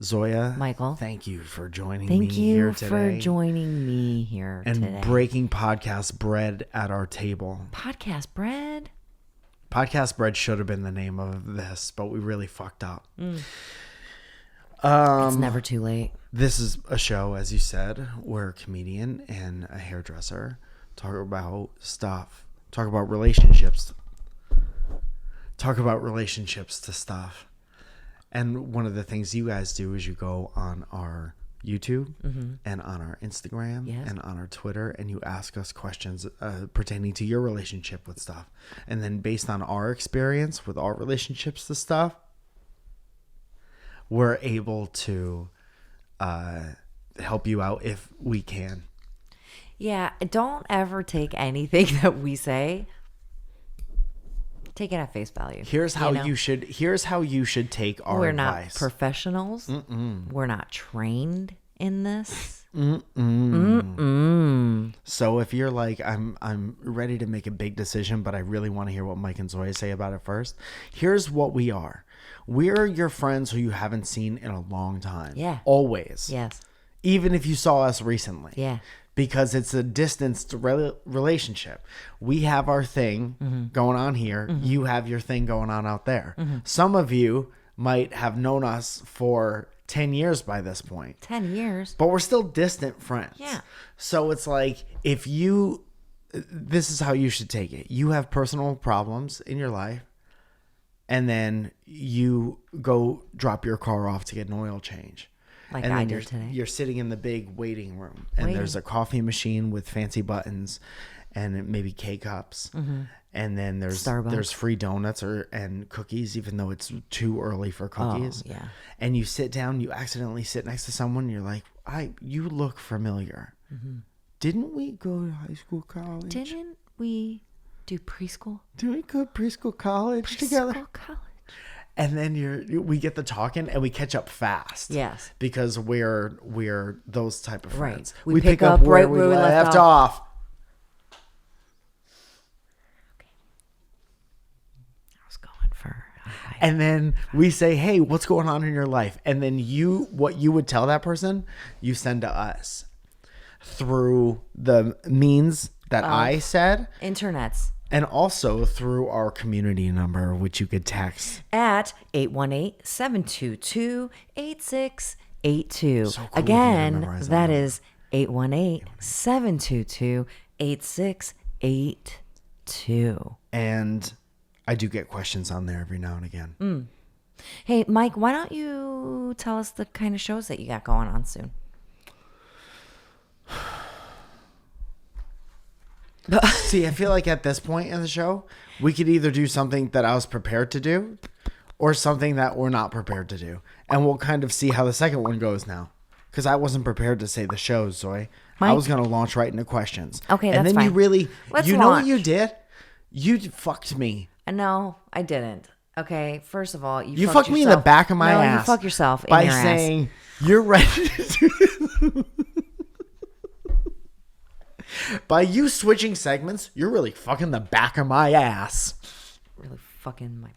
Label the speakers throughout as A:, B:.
A: Zoya,
B: Michael,
A: thank you for joining
B: thank
A: me here
B: you
A: today.
B: for joining me here
A: and
B: today.
A: breaking podcast bread at our table.
B: Podcast bread?
A: Podcast bread should have been the name of this, but we really fucked up.
B: It's never too late.
A: This is a show, as you said, where a comedian and a hairdresser talk about stuff, talk about relationships to stuff. And one of the things you guys do is you go on our YouTube and on our Instagram and on our Twitter, and you ask us questions pertaining to your relationship with stuff. And then based on our experience with our relationships to stuff, we're able to help you out if we can.
B: Yeah, don't ever take anything that we say. Take it at face value.
A: Here's how you should take our
B: We're
A: advice.
B: not professionals. We're not trained in this.
A: So if you're like, I'm ready to make a big decision, but I really want to hear what Mike and Zoya say about it first. Here's what we are. We're your friends who you haven't seen in a long time.
B: Yeah.
A: Always.
B: Yes.
A: Even if you saw us recently.
B: Yeah.
A: Because it's a distanced relationship. We have our thing going on here. You have your thing going on out there. Some of you might have known us for 10 years by this point.
B: 10 years.
A: But we're still distant friends.
B: Yeah.
A: So it's like, this is how you should take it. You have personal problems in your life, and then you go drop your car off to get an oil change.
B: Like
A: and
B: I
A: then
B: did today.
A: You're sitting in the big waiting room, and there's a coffee machine with fancy buttons and maybe K-cups. And then there's free donuts and cookies, even though it's too early for cookies.
B: Oh, yeah.
A: And you sit down, you accidentally sit next to someone, and you're like, you look familiar. Didn't we go to high school, college?
B: Didn't we do preschool?
A: Did we go preschool, college together?
B: Preschool, college.
A: And then we get the talking and we catch up fast.
B: Yes.
A: Because we're those type of friends.
B: Right. We pick up right where we left off. Okay. I was going for a high.
A: And then we say, hey, what's going on in your life? And then what you would tell that person, you send to us through the means that I said.
B: Internets.
A: And also through our community number, which you could text.
B: At 818-722-8682.
A: So cool
B: Again,
A: memorize
B: that
A: that.
B: is 818-722-8682.
A: And I do get questions on there every now and again.
B: Hey, Mike, why don't you tell us the kind of shows that you got going on soon?
A: See, I feel like at this point in the show, we could either do something that I was prepared to do or something that we're not prepared to do. And we'll kind of see how the second one goes now. Because I wasn't prepared to say the shows, Zoe. I was going to launch right into questions.
B: Okay,
A: and
B: that's
A: then
B: fine. Let's
A: know what
B: launch.
A: you did? You fucked me.
B: No, I didn't. Okay, first of all,
A: You fucked me in the back of my ass.
B: No, you fuck yourself in
A: by
B: your
A: saying, you're ready to do this. By you switching segments, you're really fucking the back of my ass.
B: Really fucking my...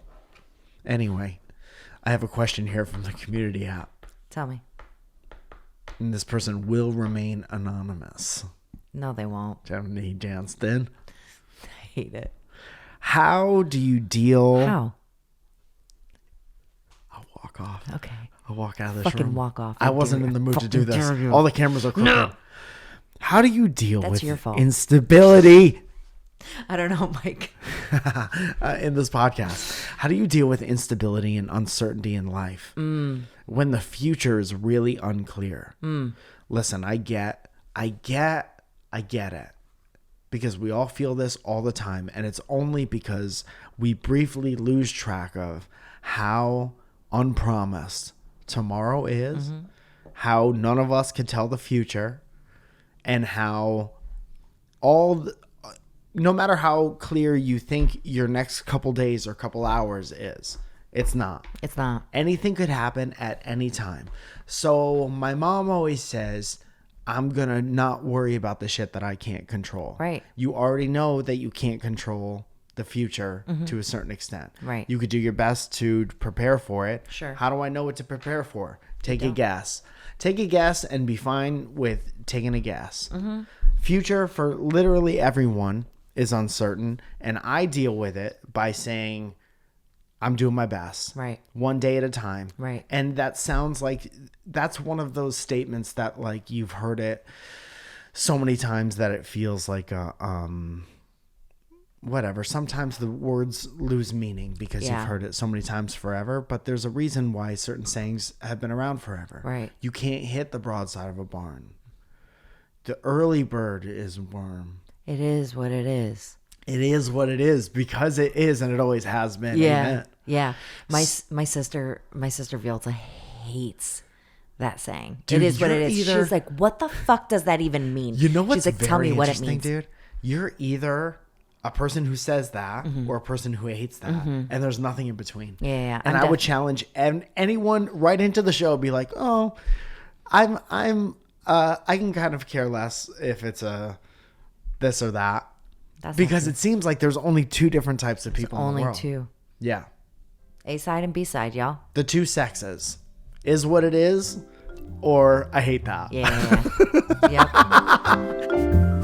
A: Anyway, I have a question here from the community app.
B: Tell me.
A: And this person will remain anonymous.
B: No, they won't.
A: Jeremy Johnston.
B: I hate it.
A: How do you deal...
B: How?
A: I'll walk off.
B: Okay.
A: I'll walk out of this
B: Fucking
A: room.
B: walk off.
A: I wasn't in the mood to do this.
B: dare you.
A: All the cameras are crooked. No. How do you deal
B: That's
A: with
B: your fault.
A: instability
B: I don't know, Mike.
A: in this podcast? How do you deal with instability and uncertainty in life when the future is really unclear? Listen, I get it. Because we all feel this all the time, and it's only because we briefly lose track of how unpromised tomorrow is, how none of us can tell the future, and how no matter how clear you think your next couple days or couple hours is, it's not.
B: It's not.
A: Anything could happen at any time. So my mom always says, I'm going to not worry about the shit that I can't control.
B: Right.
A: You already know that you can't control the future to a certain extent.
B: Right.
A: You could do your best to prepare for it.
B: Sure.
A: How do I know what to prepare for? Take a guess. Take a guess and be fine with taking a guess. Future for literally everyone is uncertain, and I deal with it by saying I'm doing my best.
B: Right.
A: One day at a time.
B: Right.
A: And that sounds like that's one of those statements that like you've heard it so many times that it feels like a whatever. Sometimes the words lose meaning because you've heard it so many times forever, but there's a reason why certain sayings have been around forever.
B: Right.
A: You can't hit the broadside of a barn. The early bird is worm.
B: It is what it is.
A: It is what it is because it is, and it always has been.
B: Yeah.
A: Amen.
B: Yeah. My sister Violeta hates that saying.
A: Dude,
B: it is what it is.
A: either-
B: She's like, what the fuck does that even mean?
A: You know what's
B: She's like,
A: very
B: tell me what it
A: interesting,
B: means.
A: dude? You're either a person who says that or a person who hates that, and there's nothing in between.
B: Yeah.
A: And I would challenge anyone right into the show, be like, oh, I can kind of care less if it's a this or that.
B: That's
A: Because it seems like there's only two different types of people in the
B: only
A: world.
B: two.
A: Yeah.
B: A side and B side, y'all.
A: The two sexes. Is what it is, or I hate that.
B: Yeah. Yep.